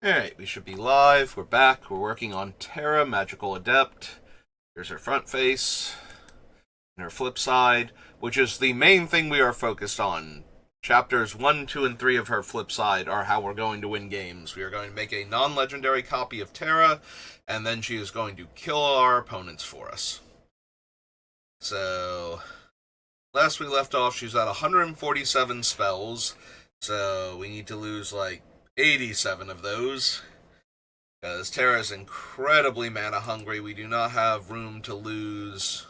Alright, we should be live. We're back. We're working on Terra, Magical Adept. Here's her front face and her flip side, which is the main thing we are focused on. Chapters 1, 2, and 3 of her flip side are how we're going to win games. We are going to make a non-legendary copy of Terra, and then she is going to kill our opponents for us. So, last we left off, she's at 147 spells, so we need to lose like 87 of those. Because Terra is incredibly mana hungry. We do not have room to lose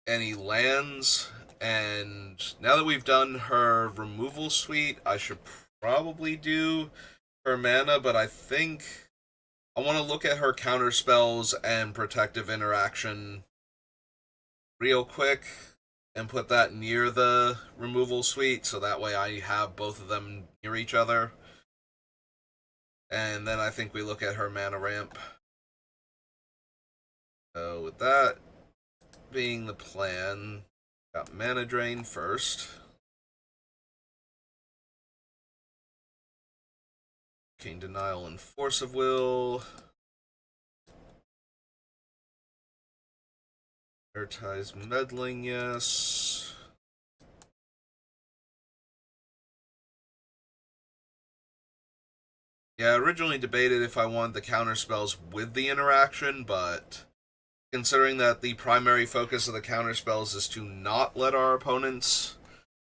any lands. And now that we've done her removal suite, I should probably do her mana, but I think I want to look at her counter spells and protective interaction real quick and put that near the removal suite so that way I have both of them near each other. And then I think we look at her mana ramp. So with that being the plan, got mana drain first. King Denial and Force of Will. Prioritize Meddling, yes. Yeah, I originally debated if I wanted the counter spells with the interaction, but considering that the primary focus of the counter spells is to not let our opponents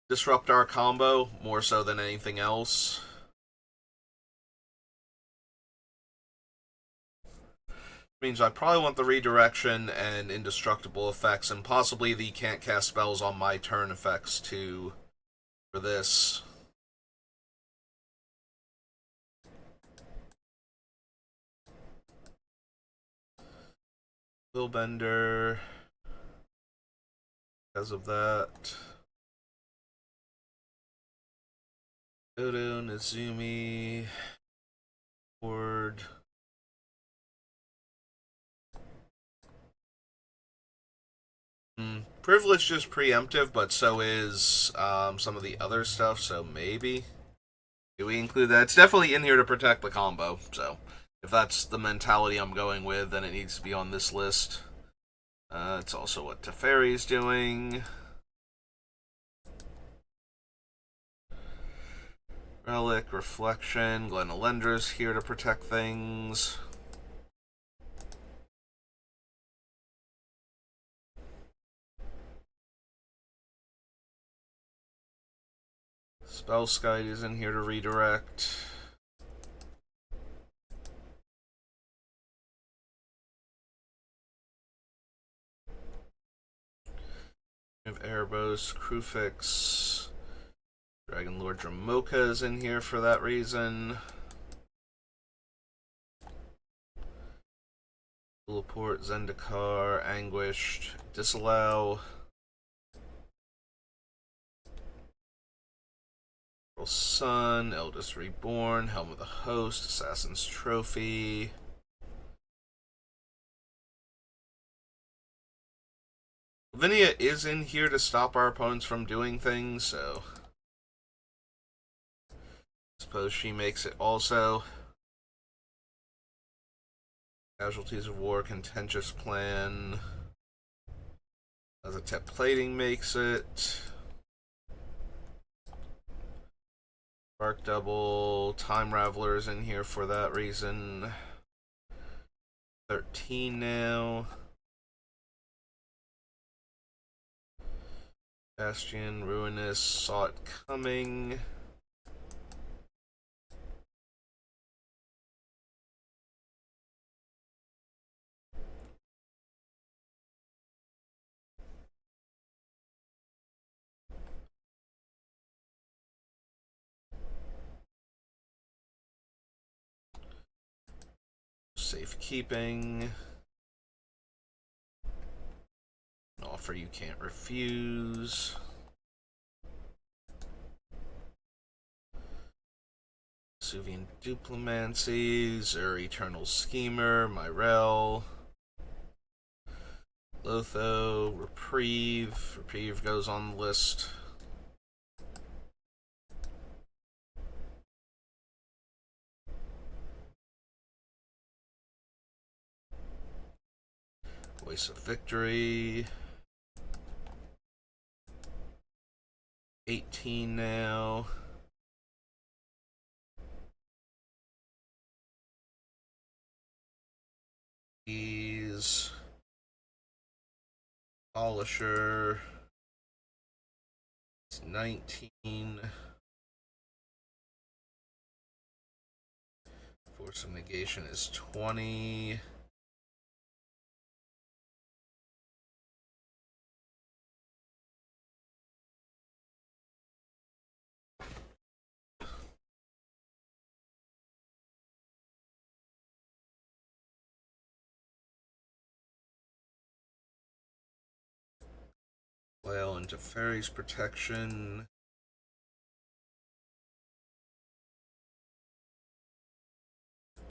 disrupt our combo more so than anything else, means I probably want the redirection and indestructible effects and possibly the can't cast spells on my turn effects too for this. Willbender because of that. Dodo, Nezumi, Ward. Privilege is preemptive, but so is some of the other stuff, so maybe. Do we include that? It's definitely in here to protect the combo, so if that's the mentality I'm going with, then it needs to be on this list. It's also what Teferi's doing. Relic, Reflection, Glenalendra's here to protect things. Spellskite is in here to redirect. We have Erebos, Krufix, Dragon Lord Dramoka is in here for that reason. Teleport, Zendikar, Anguished, Disallow. Sun, Eldest Reborn, Helm of the Host, Assassin's Trophy. Lavinia is in here to stop our opponents from doing things, so I suppose she makes it also. Casualties of War, Contentious Plan. Azatep Plating makes it. Spark Double, Time Raveler's in here for that reason. 13 now. Bastion, Ruinous, saw it coming. Safekeeping. An offer you can't refuse. Vesuvian Diplomancy, Zur Eternal Schemer, Myrel. Lotho, Reprieve. Reprieve goes on the list. Voice of Victory. 18 now. Ease. Polisher. It's 19. Force of Negation is 20. Flail into Fairy's Protection.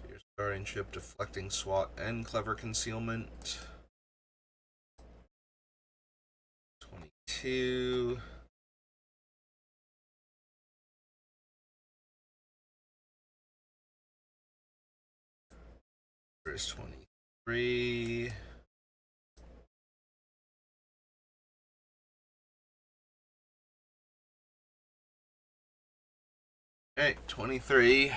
Your starting ship, Deflecting SWAT, and Clever Concealment. 22. There's 23. Alright, 23.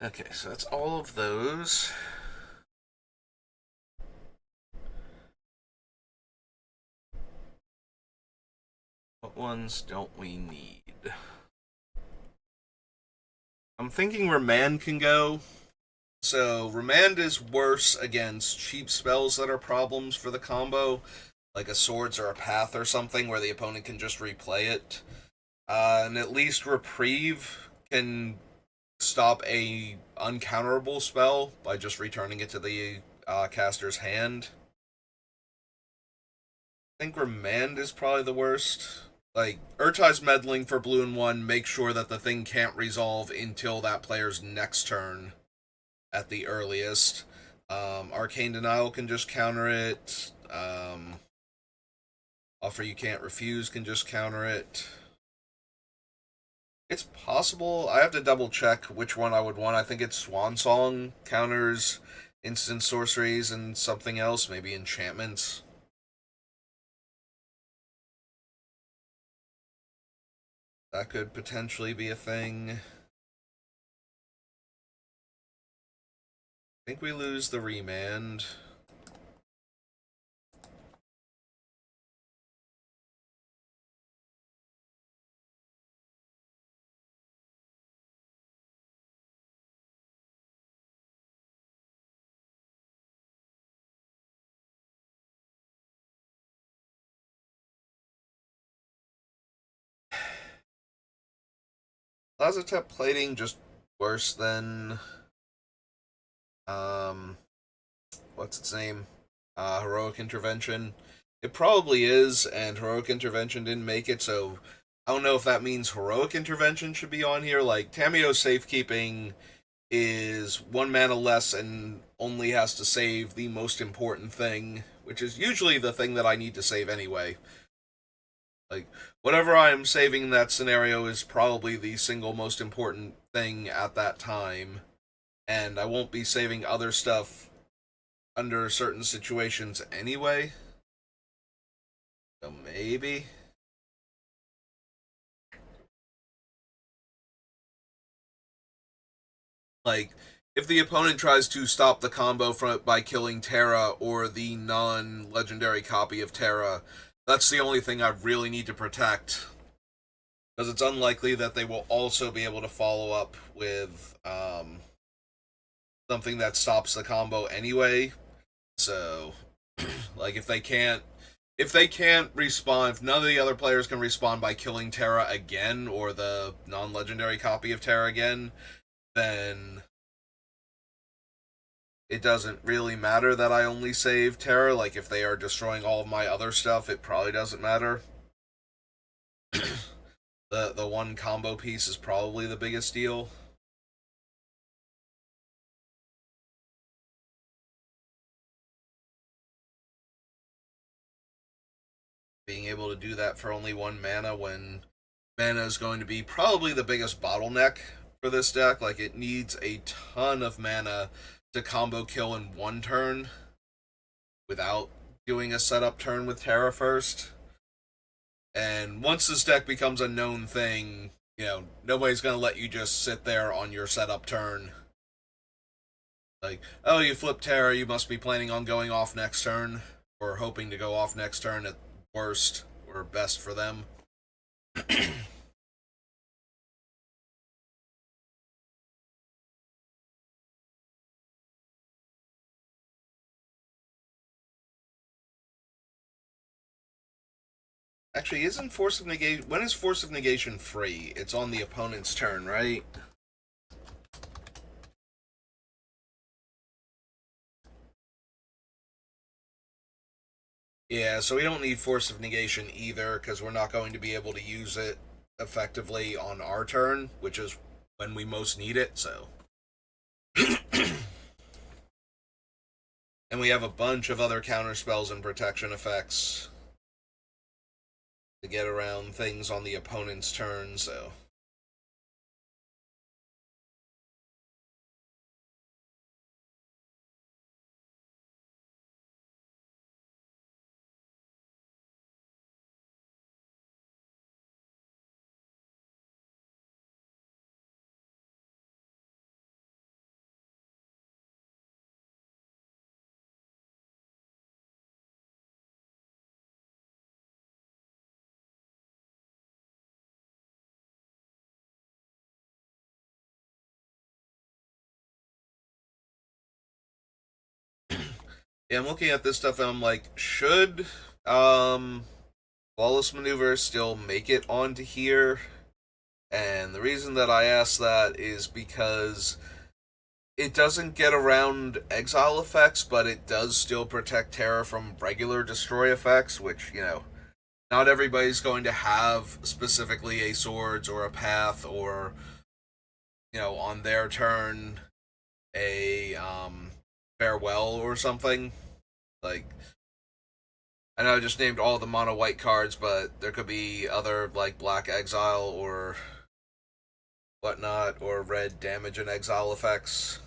Okay, so that's all of those. What ones don't we need? I'm thinking Remand can go. So, Remand is worse against cheap spells that are problems for the combo, like a Swords or a Path or something, where the opponent can just replay it. And at least Reprieve can stop a uncounterable spell by just returning it to the caster's hand. I think Remand is probably the worst. Like, Urtai's Meddling for blue and 1 makes sure that the thing can't resolve until that player's next turn at the earliest. Arcane Denial can just counter it. Offer You Can't Refuse can just counter it. It's possible. I have to double check which one I would want. I think it's Swan Song counters instant sorceries and something else, maybe enchantments. That could potentially be a thing. I think we lose the Remand. Lazotep plating just worse than what's its name? Heroic Intervention. It probably is, and Heroic Intervention didn't make it, so I don't know if that means Heroic Intervention should be on here. Like, Tamiyo's Safekeeping is 1 mana less and only has to save the most important thing, which is usually the thing that I need to save anyway. Like, whatever I am saving in that scenario is probably the single most important thing at that time, and I won't be saving other stuff under certain situations anyway. So maybe. Like, if the opponent tries to stop the combo from by killing Terra or the non-legendary copy of Terra, that's the only thing I really need to protect. Because it's unlikely that they will also be able to follow up with something that stops the combo anyway. So, like, if they can't respawn, if none of the other players can respawn by killing Terra again or the non-legendary copy of Terra again, then it doesn't really matter that I only save Terra. Like, if they are destroying all of my other stuff, it probably doesn't matter. The one combo piece is probably the biggest deal. Being able to do that for only one mana when mana is going to be probably the biggest bottleneck for this deck. Like, it needs a ton of mana to combo kill in one turn without doing a setup turn with Terra first. And once this deck becomes a known thing, nobody's going to let you just sit there on your setup turn. Like, oh, you flip Terra, you must be planning on going off next turn, or hoping to go off next turn at worst or best for them. Actually, isn't Force of Negation... When is Force of Negation free? It's on the opponent's turn, right? Yeah, so we don't need Force of Negation either, because we're not going to be able to use it effectively on our turn, which is when we most need it, so... And we have a bunch of other counter spells and protection effects to get around things on the opponent's turn, so... Yeah, I'm looking at this stuff and I'm like, should Flawless Maneuver still make it onto here? And the reason that I ask that is because it doesn't get around exile effects, but it does still protect Terra from regular destroy effects, which, not everybody's going to have specifically a swords or a path or, on their turn, a farewell or something. Like, I know I just named all the mono white cards, but there could be other, like, black exile or whatnot, or red damage and exile effects.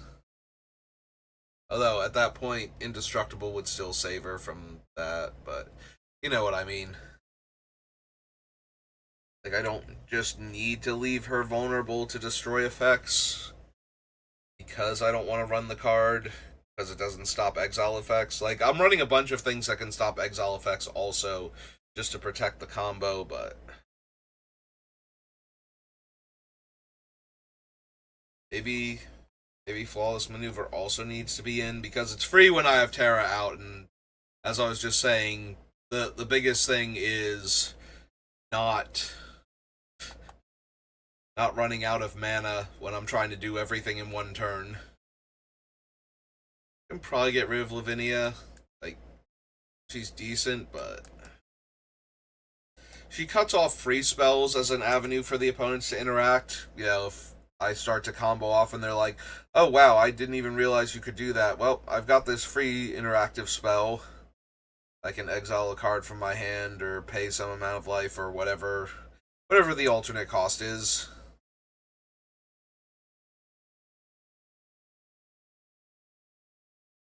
Although at that point, indestructible would still save her from that, but you know what I mean. Like, I don't just need to leave her vulnerable to destroy effects because I don't want to run the card because it doesn't stop exile effects. Like, I'm running a bunch of things that can stop exile effects also just to protect the combo, but maybe Flawless Maneuver also needs to be in because it's free when I have Terra out, and as I was just saying, the biggest thing is not not running out of mana when I'm trying to do everything in one turn. I can probably get rid of Lavinia. Like, she's decent, but she cuts off free spells as an avenue for the opponents to interact. If I start to combo off and they're like, oh wow, I didn't even realize you could do that. Well, I've got this free interactive spell. I can exile a card from my hand or pay some amount of life or whatever the alternate cost is.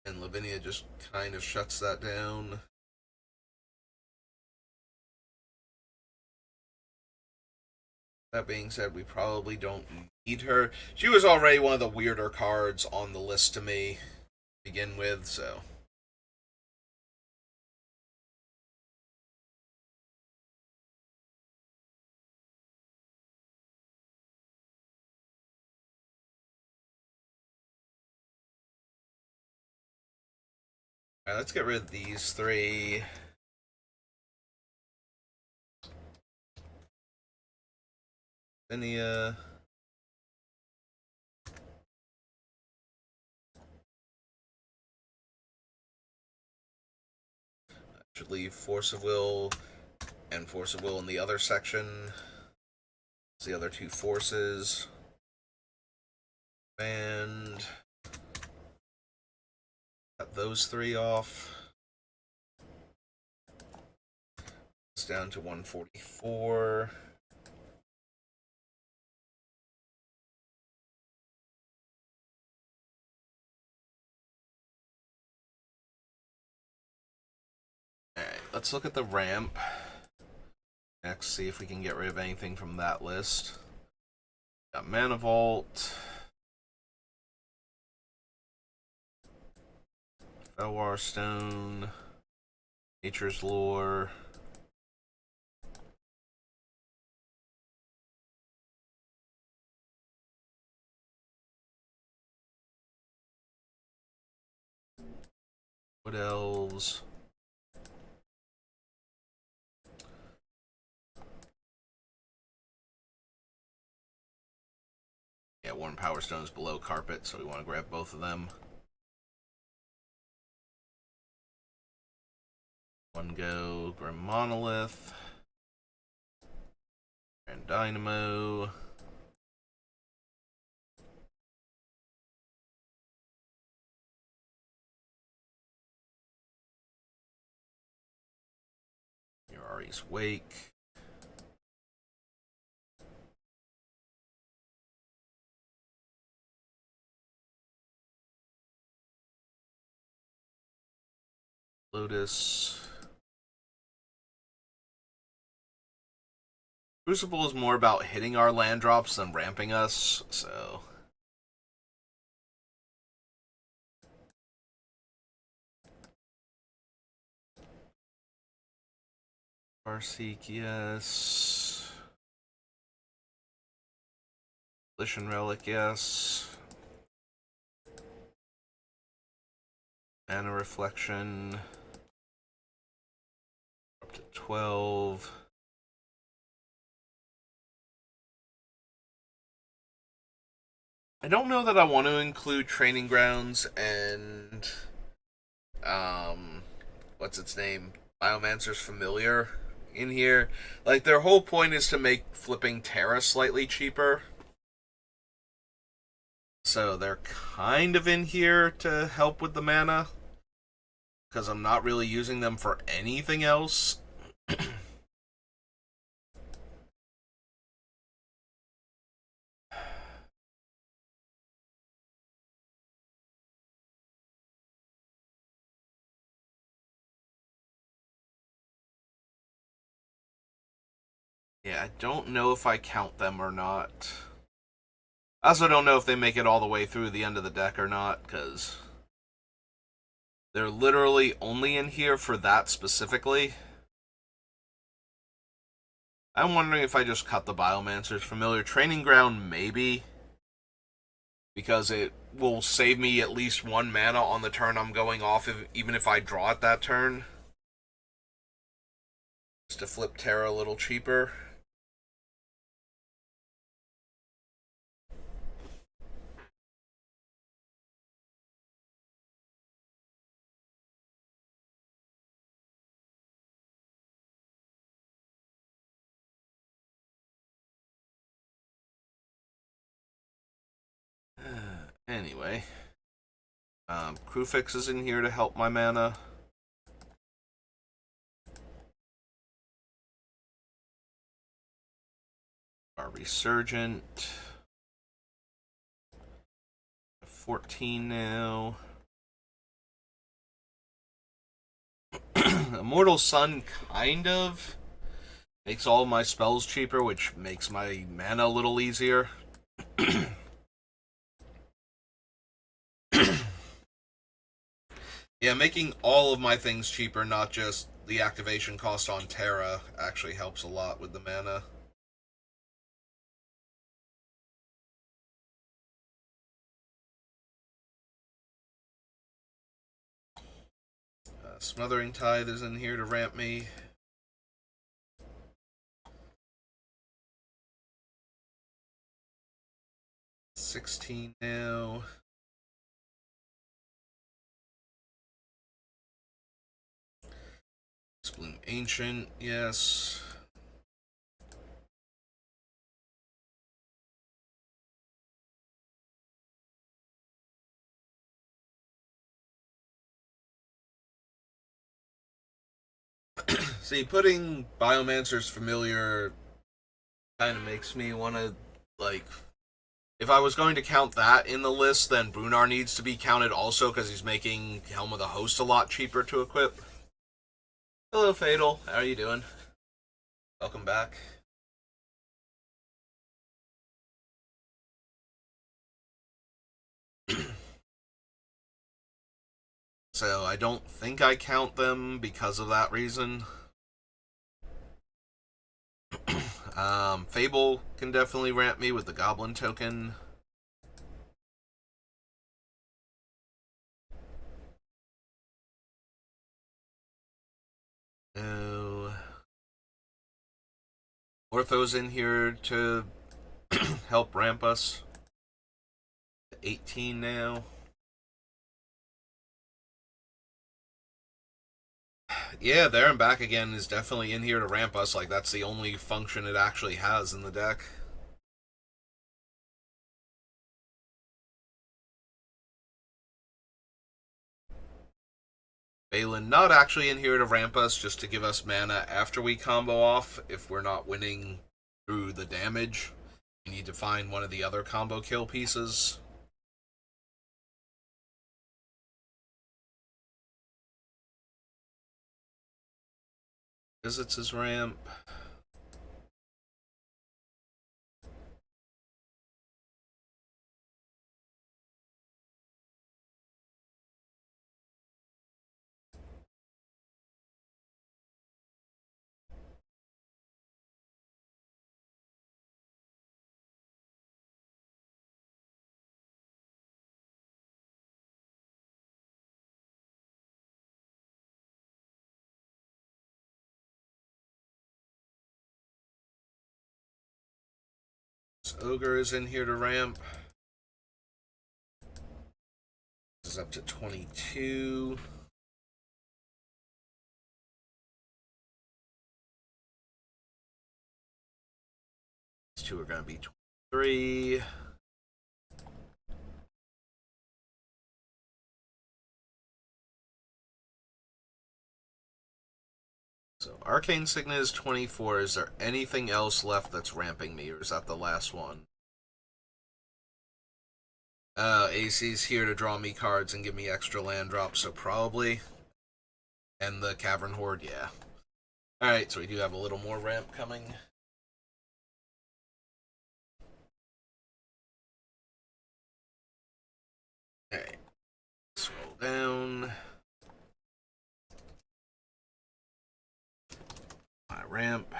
And Lavinia just kind of shuts that down. That being said, we probably don't need her. She was already one of the weirder cards on the list to me to begin with, so. Alright, let's get rid of these three. Lavinia. Should leave Force of Will and Force of Will in the other section. It's the other two forces. And cut those three off. It's down to 144. Alright, let's look at the ramp. Next, see if we can get rid of anything from that list. Got Mana Vault. Felwar Stone. Nature's Lore. Wood Elves. Yeah, Worn Power Stone's below carpet, so we want to grab both of them. One go, Grim Monolith. And Dynamo. Mirari's Wake. Lotus. Crucible is more about hitting our land drops than ramping us, so. Farseek, yes. Volition Relic, yes. Mana Reflection. Up to 12. I don't know that I want to include Training Grounds and what's its name? Biomancer's Familiar in here. Like, their whole point is to make flipping Terra slightly cheaper. So they're kind of in here to help with the mana. Because I'm not really using them for anything else. Yeah, I don't know if I count them or not. I also don't know if they make it all the way through the end of the deck or not, because they're literally only in here for that specifically. I'm wondering if I just cut the Biomancer's Familiar. Training Ground, maybe. Because it will save me at least one mana on the turn I'm going off, even if I draw it that turn. Just to flip Terra a little cheaper. Anyway. Crewfix is in here to help my mana. our Resurgent. 14 now. Immortal Sun kind of makes all of my spells cheaper, which makes my mana a little easier. Yeah, making all of my things cheaper, not just the activation cost on Terra, actually helps a lot with the mana. Smothering Tithe is in here to ramp me. $16 now. Bloom Ancient, yes. See, putting Biomancer's Familiar kind of makes me want to, like, if I was going to count that in the list, then Brunar needs to be counted also because he's making Helm of the Host a lot cheaper to equip. Hello, Fatal. How are you doing? Welcome back. So I don't think I count them because of that reason. Fable can definitely ramp me with the Goblin token. Oh. Ortho's in here to help ramp us. 18 now. Yeah, there and back again is definitely in here to ramp us. Like, that's the only function it actually has in the deck. Balin not actually in here to ramp us, just to give us mana after we combo off if we're not winning through the damage. We need to find one of the other combo kill pieces. Visits his ramp. This Ogre is in here to ramp. This is up to 22. These two are going to be 23. So Arcane Signet is 24. Is there anything else left that's ramping me, or is that the last one? AC's here to draw me cards and give me extra land drops, so probably. And the Cavern Horde, yeah. Alright, so we do have a little more ramp coming. Alright. Scroll down. My ramp.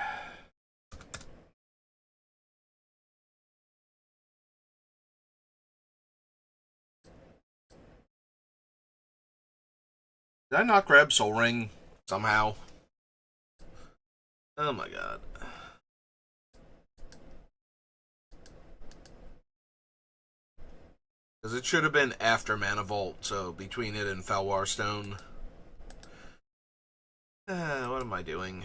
Did I not grab Soul Ring somehow? Oh my god. Because it should have been after Mana Vault, so between it and Felwar Stone. What am I doing?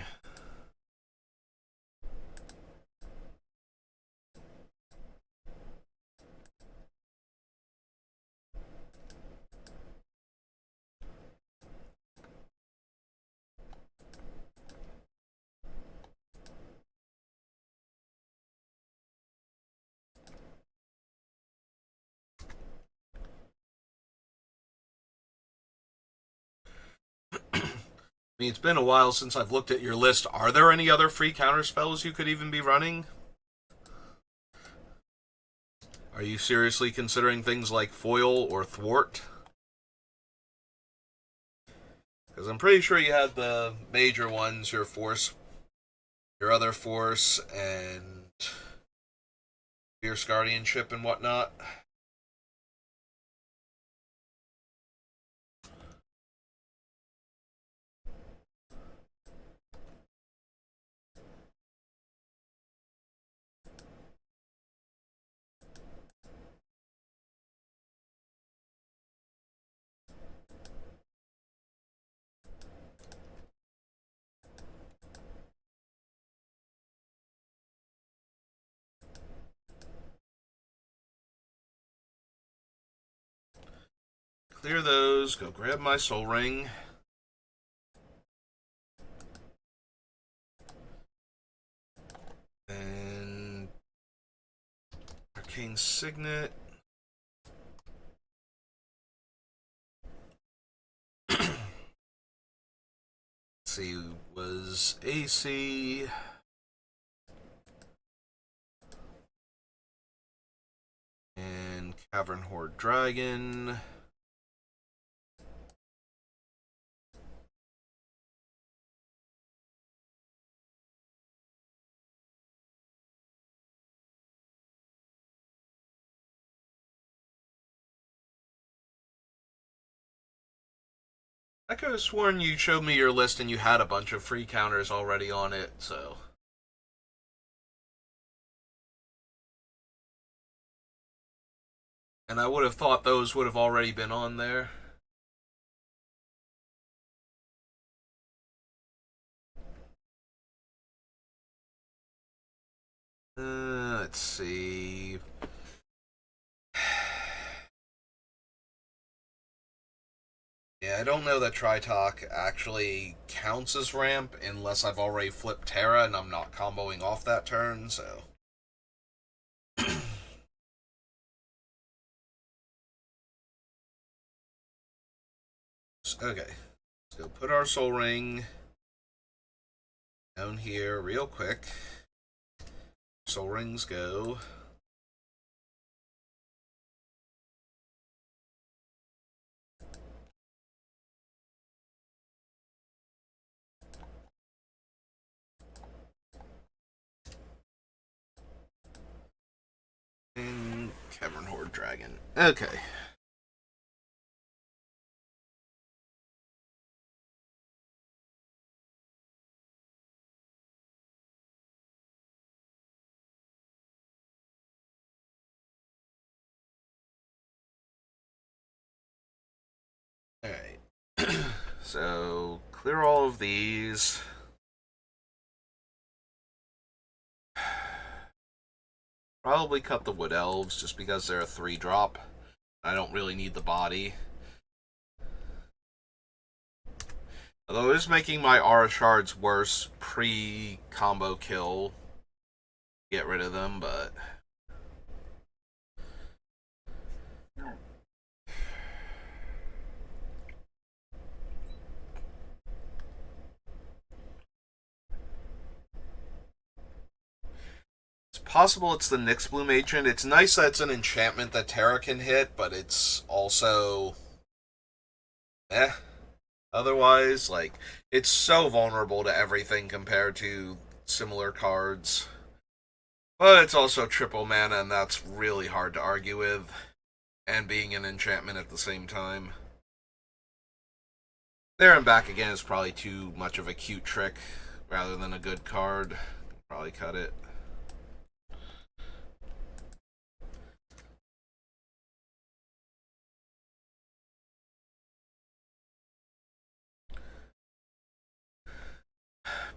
I mean, it's been a while since I've looked at your list. Are there any other free counter spells you could even be running? Are you seriously considering things like foil or thwart? Because I'm pretty sure you had the major ones, your force, your other force, and fierce guardianship and whatnot. Clear those, go grab my soul ring. And arcane signet. Let's see, was AC. And Cavern Horde Dragon. I could have sworn you showed me your list and you had a bunch of free counters already on it, so. And I would have thought those would have already been on there. Let's see. Yeah, I don't know that Tritalk actually counts as ramp unless I've already flipped Terra and I'm not comboing off that turn, so. Okay, so put our soul ring down here real quick. Soul rings go. And Cavern Horde Dragon. Okay. Alright. So, clear all of these. Probably cut the Wood Elves just because they're a 3-drop. I don't really need the body. Although it is making my Aura Shards worse pre-combo kill. Get rid of them, but... It's possible it's the Nyxbloom Agent. It's nice that it's an enchantment that Terra can hit, but it's also... eh. Otherwise, like, it's so vulnerable to everything compared to similar cards. But it's also triple mana, and that's really hard to argue with. And being an enchantment at the same time. There and back again is probably too much of a cute trick rather than a good card. Probably cut it.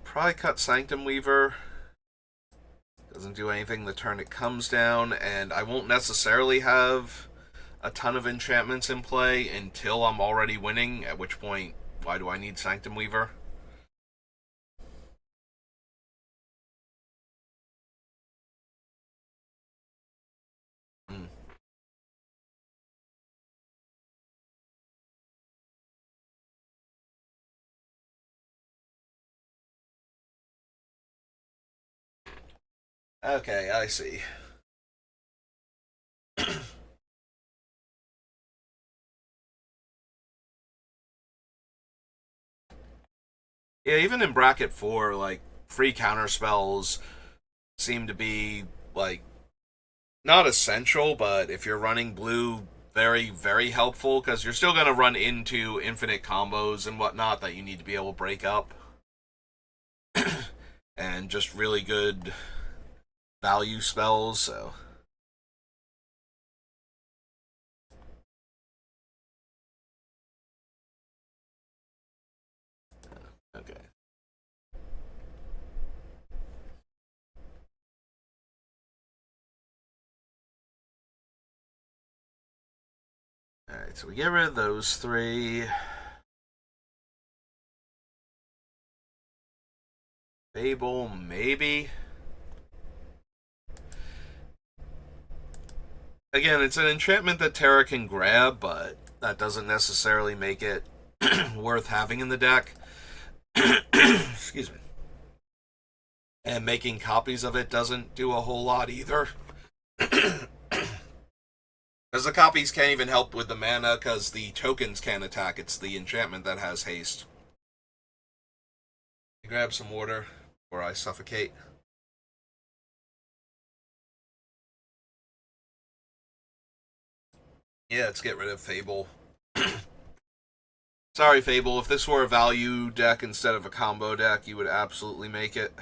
Probably cut Sanctum Weaver. Doesn't do anything the turn it comes down, and I won't necessarily have a ton of enchantments in play until I'm already winning, at which point, why do I need Sanctum Weaver? Hmm. Okay, I see. Yeah, even in bracket 4, like, free counter spells seem to be, like, not essential, but if you're running blue, very, very helpful, because you're still going to run into infinite combos and whatnot that you need to be able to break up. And just really good value spells, so. Okay. Alright, so we get rid of those three. Fable, maybe. Again, it's an enchantment that Terra can grab, but that doesn't necessarily make it worth having in the deck. Excuse me. And making copies of it doesn't do a whole lot either. Because the copies can't even help with the mana, because the tokens can't attack. It's the enchantment that has haste. Grab some water before I suffocate. Yeah, let's get rid of Fable. Sorry, Fable. If this were a value deck instead of a combo deck, you would absolutely make it.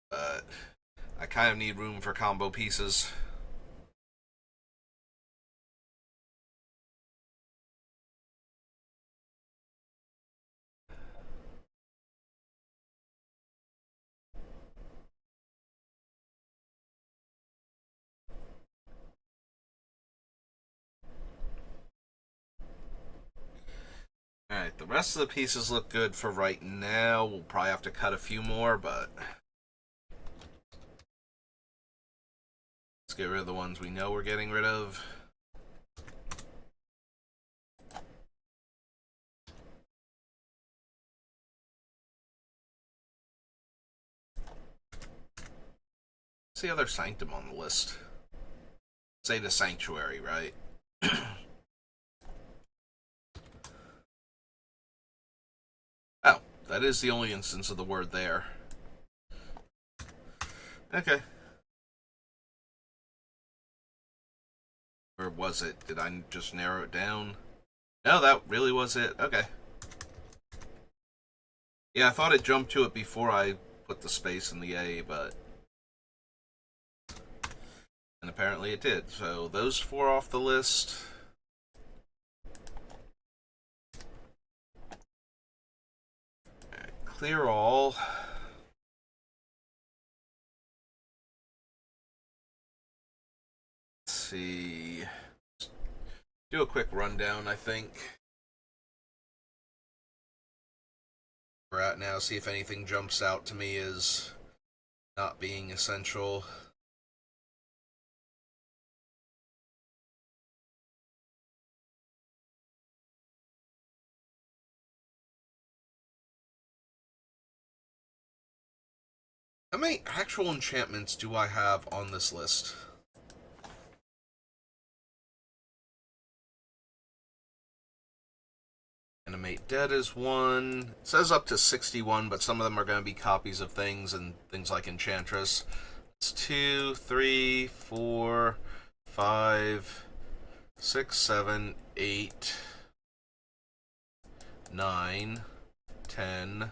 But I kind of need room for combo pieces. Alright, the rest of the pieces look good for right now. We'll probably have to cut a few more, but let's get rid of the ones we know we're getting rid of. What's the other Sanctum on the list? Say the Sanctuary, right? Oh, that is the only instance of the word there. Okay. Or was it? Did I just narrow it down? No, that really was it. Okay. Yeah, I thought it jumped to it before I put the space in the A, but. And apparently it did. So those four off the list. Right, clear all. Let's see. Do a quick rundown, I think. We're at now, see if anything jumps out to me as not being essential. How many actual enchantments do I have on this list? Animate Dead is one. It says up to 61, but some of them are going to be copies of things and things like Enchantress. It's 2, 3, 4, 5, 6, 7, 8, 9, 10,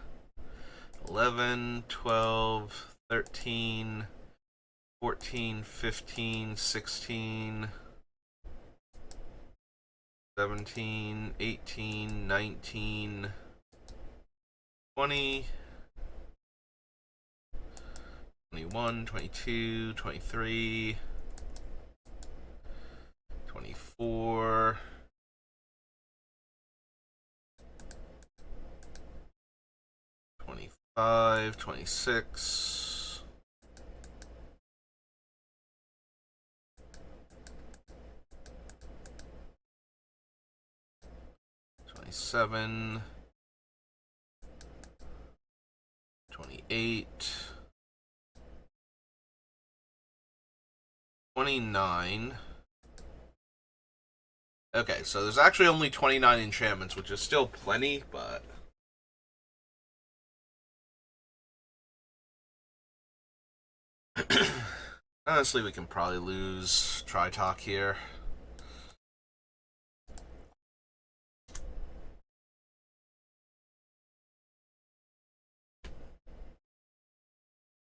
11, 12, 13, 14, 15, 16, 17, 18, 19, 20, 21, 22, 23, 24, 25, 26, 27, 28, 29. Okay, so there's actually only 29 enchantments, which is still plenty, but... Honestly, we can probably lose Tritalk here.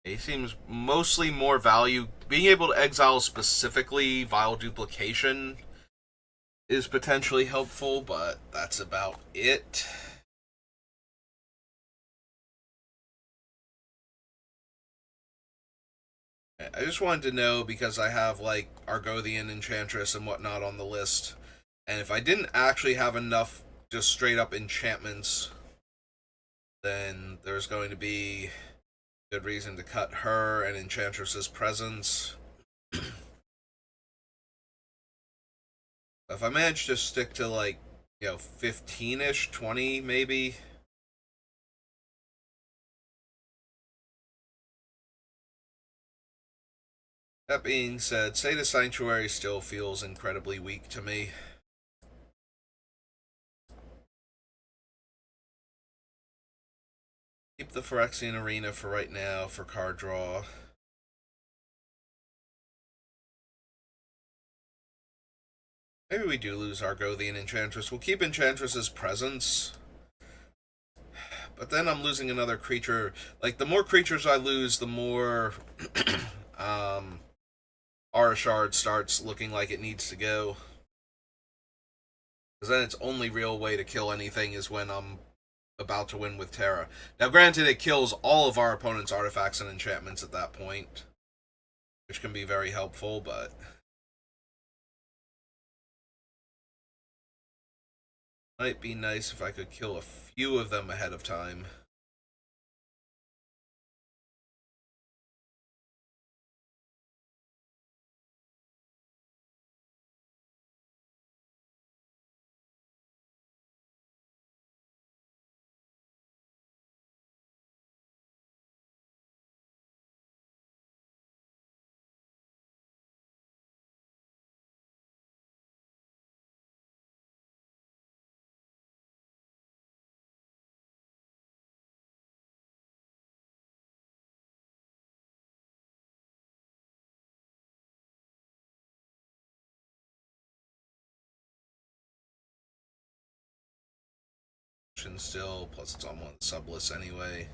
He seems mostly more value. Being able to exile specifically Vile Duplication is potentially helpful, but that's about it. I just wanted to know because I have like Argothian Enchantress and whatnot on the list, and if I didn't actually have enough just straight up enchantments, then there's going to be good reason to cut her and Enchantress's presence. If I manage to stick to like, 15-ish, 20 maybe. That being said, Seda Sanctuary still feels incredibly weak to me. Keep the Phyrexian Arena for right now for card draw. Maybe we do lose Argothian Enchantress. We'll keep Enchantress's presence. But then I'm losing another creature. Like, the more creatures I lose, the more Arashard starts looking like it needs to go. Because then its only real way to kill anything is when I'm about to win with Terra. Now, granted, it kills all of our opponent's artifacts and enchantments at that point, which can be very helpful, but... Might be nice if I could kill a few of them ahead of time. Still, plus it's on one sublist anyway.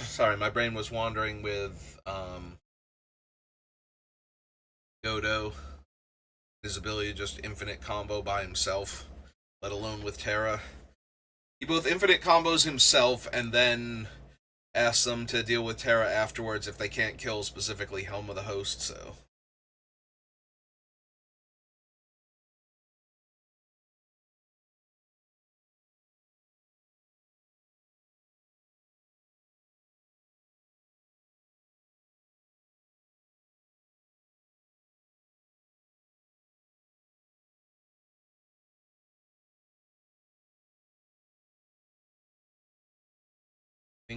Sorry, my brain was wandering with Godo. His ability to just infinite combo by himself, let alone with Terra. He both infinite combos himself and then asks them to deal with Terra afterwards if they can't kill specifically Helm of the Host, so...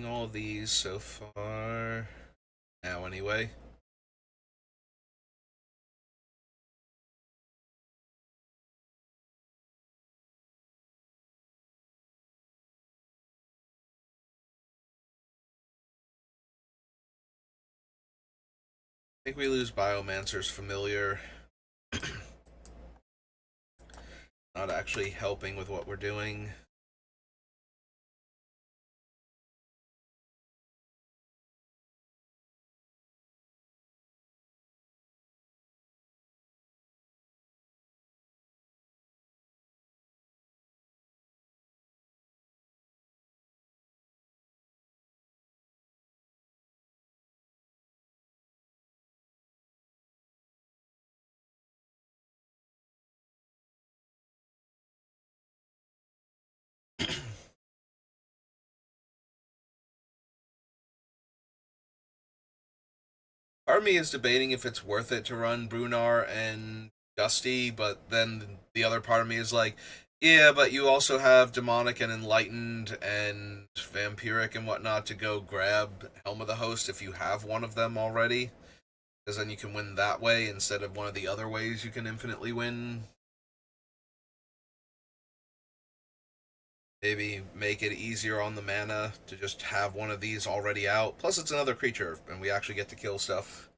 all of these so far. Now, anyway. I think we lose Biomancer's Familiar. Not actually helping with what we're doing. Part of me is debating if it's worth it to run Brunar and Dusty, but then the other part of me is like, Yeah, but you also have demonic and enlightened and vampiric and whatnot to go grab Helm of the Host if you have one of them already, because then you can win that way instead of one of the other ways you can infinitely win. Maybe make it easier on the mana to just have one of these already out. Plus, it's another creature, and we actually get to kill stuff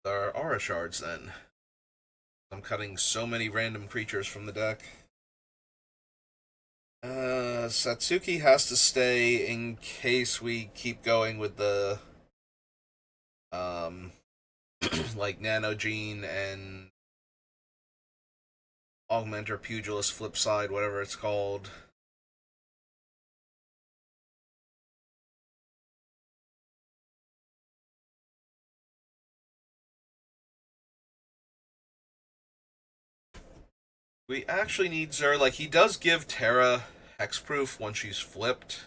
with our aura shards then. I'm cutting so many random creatures from the deck. Satsuki has to stay in case we keep going with the um like Nanogene and Augmenter Pugilist flip side, whatever it's called. We actually need Zer. Like, he does give Terra hexproof once she's flipped,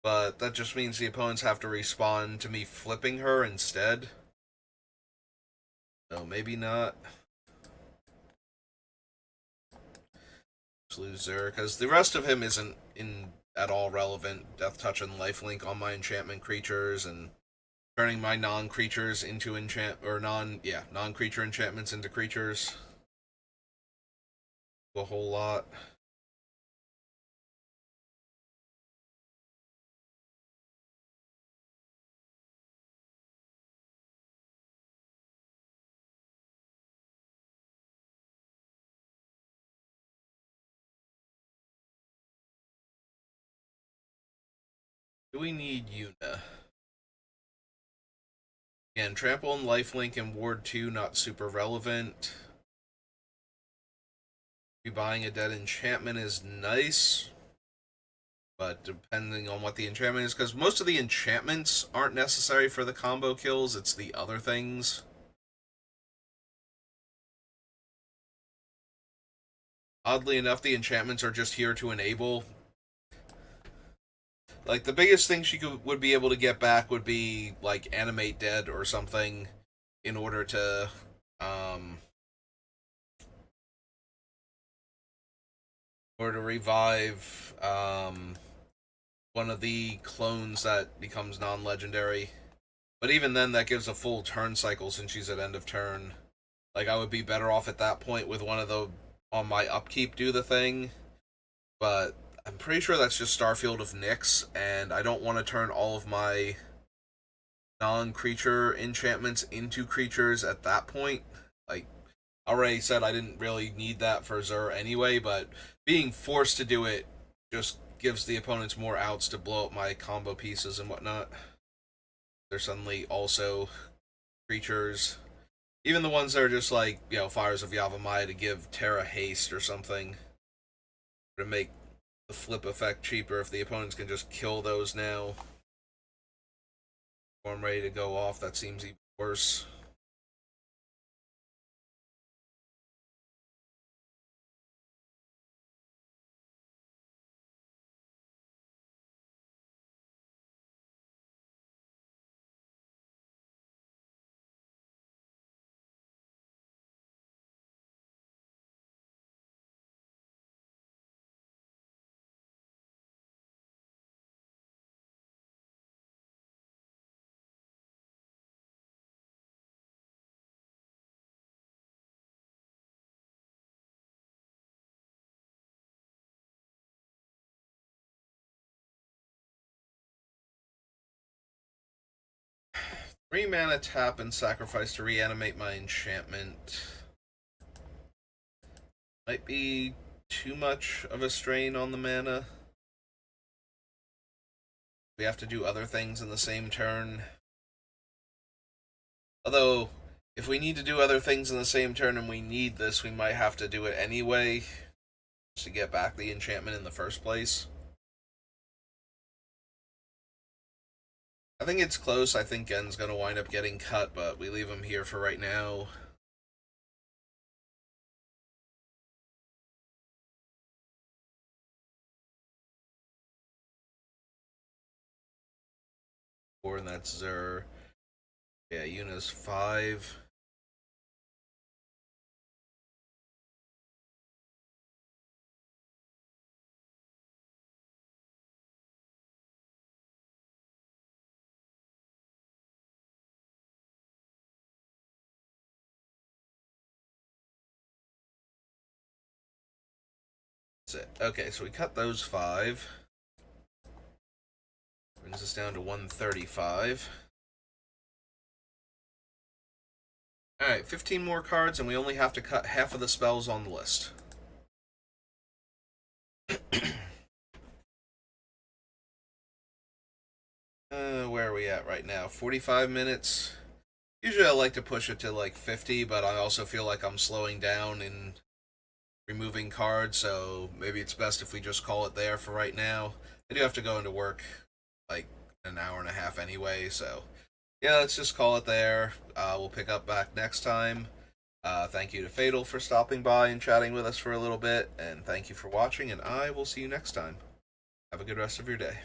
but that just means the opponents have to respond to me flipping her instead. So maybe not. Just lose Zer, because the rest of him isn't in at all relevant. Death Touch and Lifelink on my enchantment creatures, and turning my non-creatures into non-creature enchantments into creatures. A whole lot. Do we need Yuna? Again, Trample and Lifelink and Ward 2 not super relevant. Buying a dead enchantment is nice, but depending on what the enchantment is, because most of the enchantments aren't necessary for the combo kills, it's the other things. Oddly enough, the enchantments are just here to enable. Like, the biggest thing would be able to get back would be, like, Animate Dead or something in order to, um, or to revive, one of the clones that becomes non-legendary. But even then, that gives a full turn cycle since she's at end of turn. Like, I would be better off at that point with one of the on my upkeep do the thing. But I'm pretty sure that's just Starfield of Nyx, and I don't want to turn all of my non-creature enchantments into creatures at that point. Like, I already said I didn't really need that for Zur anyway, but being forced to do it just gives the opponents more outs to blow up my combo pieces and whatnot. They're suddenly also creatures. Even the ones that are just like, Fires of Yavimaya to give Terra haste or something. To make the flip effect cheaper if the opponents can just kill those now. I'm ready to go off, that seems even worse. 3 mana tap and sacrifice to reanimate my enchantment. Might be too much of a strain on the mana. We have to do other things in the same turn. Although, if we need to do other things in the same turn and we need this, we might have to do it anyway to get back the enchantment in the first place. I think it's close. I think Gen's going to wind up getting cut, but we leave him here for right now. Four, and that's Zur. Yeah, Yuna's 5. That's it. Okay, so we cut those 5. Brings us down to 135. Alright, 15 more cards, and we only have to cut half of the spells on the list. Where are we at right now? 45 minutes. Usually I like to push it to like 50, but I also feel like I'm slowing down in removing cards, so maybe it's best if we just call it there for right now. I do have to go into work like an hour and a half anyway, so yeah, let's just call it there. We'll pick up back next time. Thank you to Fatal for stopping by and chatting with us for a little bit, and thank you for watching, and I will see you next time. Have a good rest of your day.